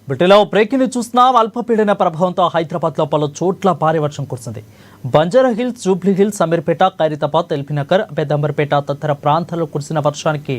వీటిలో బ్రేకింగ్ చూస్తున్నాం. అల్పపీడన ప్రభావంతో హైదరాబాద్లో పలు చోట్ల భారీ వర్షం కురిసింది. బంజారాహిల్స్, జూబ్లీ హిల్స్, అమీర్పేట, ఖైరతాబాద్, ఎల్బీనగర్, పెద్దంబర్పేట తదితర ప్రాంతాల్లో కురిసిన వర్షానికి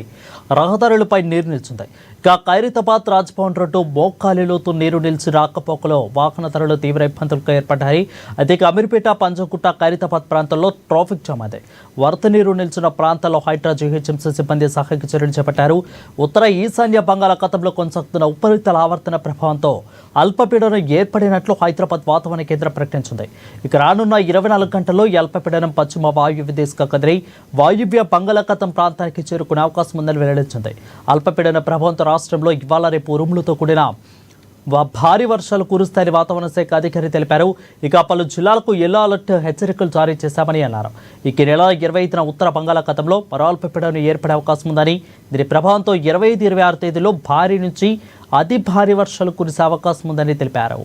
రహదారులపై నీరు నిలిచింది. ఇక ఖైరతాబాద్ రాజ్భవన్ రోడ్డు మోకాలిలోతు నీరు నిలిచి రాకపోకలో వాహనదారులు తీవ్ర ఇబ్బందులకు ఏర్పడ్డాయి. అయితే అమీర్పేట, పంజగుట్ట, ఖైరతాబాద్ ప్రాంతాల్లో ట్రాఫిక్ జామ్ అయింది. వరద నీరు నిలిచిన ప్రాంతాల్లో హైడ్రా జీహెచ్ఎంసీ సిబ్బంది సహాయక చర్యలు చేపట్టారు. ఉత్తర ఈశాన్య బంగాళాఖాతంలో కొనసాగుతున్న ఉపరితల ఆవర్తన ప్రభావంతో అల్పపీడనం ఏర్పడినట్లు హైదరాబాద్ వాతావరణ కేంద్రం ప్రకటించింది. ఇక రానున్న 24 గంటల్లో ఈ అల్పపీడనం పశ్చిమ వాయువ్య దిశగా కదిలి వాయువ్య బంగాళాఖాతం ప్రాంతానికి చేరుకునే అవకాశం ఉందని వెల్లడించింది. అల్పపీడన ప్రభావంతో రాష్ట్రంలో ఇవాళ రేపు ఉరుములతో కూడిన భారీ వర్షాలు కురుస్తాయని వాతావరణ శాఖ అధికారి తెలిపారు. ఇక పలు జిల్లాలకు ఎల్లో అలర్ట్ హెచ్చరికలు జారీ చేశామని అన్నారు. ఈ నెల 25న ఉత్తర బంగాళాఖాతంలో మరో అల్పపీడనం ఏర్పడే అవకాశం ఉందని, దీని ప్రభావంతో 25, 26 తేదీలో భారీ నుంచి అతి భారీ వర్షాలు కురిసే అవకాశం ఉందని తెలిపారు.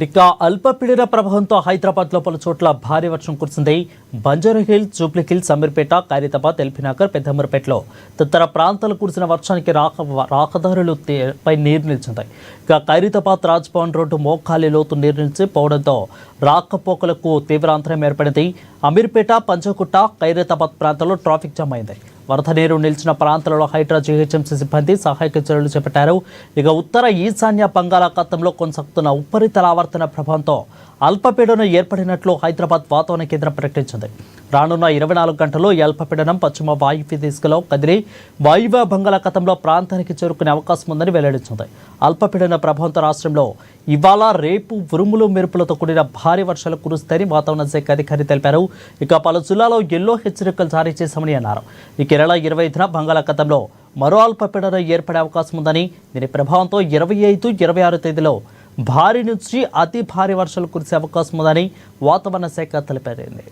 ఇక అల్పపీడన ప్రభావంతో హైదరాబాద్లో పలు చోట్ల భారీ వర్షం కురిసింది. బంజారాహిల్స్, జూబ్లీ హిల్స్, అమీర్పేట, ఖైరతాబాద్, ఎల్బీనగర్, పెద్దంబర్పేటలో తదితర ప్రాంతాలు కురిసిన వర్షానికి రహదారులపై నీరు నిలిచింది. ఇక ఖైరతాబాద్ రాజ్భవన్ రోడ్డు మోకాలి లోతు నీరు నిలిచి పోవడంతో రాకపోకలకు తీవ్ర అంతరం ఏర్పడింది. అమీర్పేట, పంజగుట్ట, ఖైరతాబాద్ ప్రాంతాల్లో ట్రాఫిక్ జామ్ అయింది. వరద నీరు నిలిచిన ప్రాంతాలలో హైడ్రా జీహెచ్ఎంసీ సిబ్బంది సహాయక చర్యలు చేపట్టారు. ఇక ఉత్తర ఈశాన్య బంగాళాఖాతంలో కొనసాగుతున్న ఉపరితల ఆవర్తన ప్రభావంతో అల్పపీడనం ఏర్పడినట్లు హైదరాబాద్ వాతావరణ కేంద్రం ప్రకటించింది. రానున్న 24 గంటల్లో ఈ అల్పపీడనం పశ్చిమ వాయువ్య దిశలో కదిలి వాయువ్య బంగాళాఖాతంలో ప్రాంతానికి చేరుకునే అవకాశం ఉందని వెల్లడించింది. అల్పపీడన ప్రభావంతో రాష్ట్రంలో ఇవాళ రేపు ఉరుములు మెరుపులతో కూడిన భారీ వర్షాలు కురుస్తాయని వాతావరణ శాఖ అధికారి తెలిపారు. ఇక పలు జిల్లాలో ఎల్లో హెచ్చరికలు జారీ చేశామని అన్నారు. ఈ నెల 25న బంగాళాఖాతంలో మరో అల్పపీడనం ఏర్పడే అవకాశం ఉందని, దీని ప్రభావంతో 25, 26 తేదీలో భారీ నుంచి అతి భారీ వర్షాలు కురిసే అవకాశం ఉందని వాతావరణ శాఖ తెలిపింది.